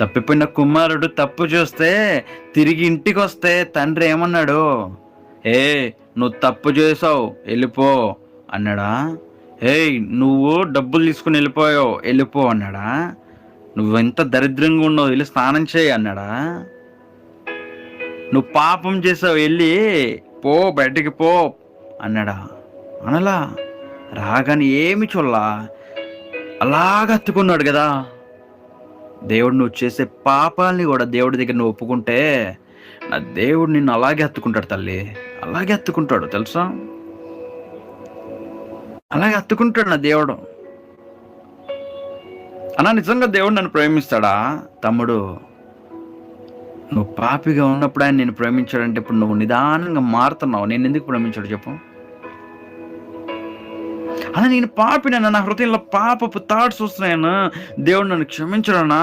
తప్పిపోయిన కుమారుడు తప్పు చేస్తే తిరిగి ఇంటికొస్తే తండ్రి ఏమన్నాడు? ఏ నువ్వు తప్పు చేసావు వెళ్ళిపో అన్నాడా? ఏయ్ నువ్వు డబ్బులు తీసుకుని వెళ్ళిపోయావు వెళ్ళిపో అన్నాడా? నువ్వెంత దరిద్రంగా ఉన్నావు వెళ్ళి స్నానం చేయి అన్నాడా? నువ్వు పాపం చేసావు వెళ్ళి పో బయటికి పో అన్నాడా? అనలా. రాగానే ఏమి చూడలా, అలాగ హత్తుకున్నాడు కదా. దేవుడు నువ్వు చేసే పాపాలని కూడా దేవుడి దగ్గర నువ్వు ఒప్పుకుంటే నా దేవుడు నిన్ను అలాగే హత్తుకుంటాడు తల్లి, అలాగే హత్తుకుంటాడు తెలుసా, అలాగే హత్తుకుంటాడు నా దేవుడు. అన్నా నిజంగా దేవుడు నన్ను ప్రేమిస్తాడా? తమ్ముడు, నువ్వు పాపిగా ఉన్నప్పుడు ఆయన నేను ప్రేమించాడంటే ఇప్పుడు నువ్వు నిదానంగా మారుతున్నావు. నేను ఎందుకు ప్రేమించాడు చెప్పు? అలా నేను పాపినన్నా, నా హృదయంలో పాపపు థాట్స్ వస్తున్నాయన్నా, దేవుడు నన్ను క్షమించడన్నా.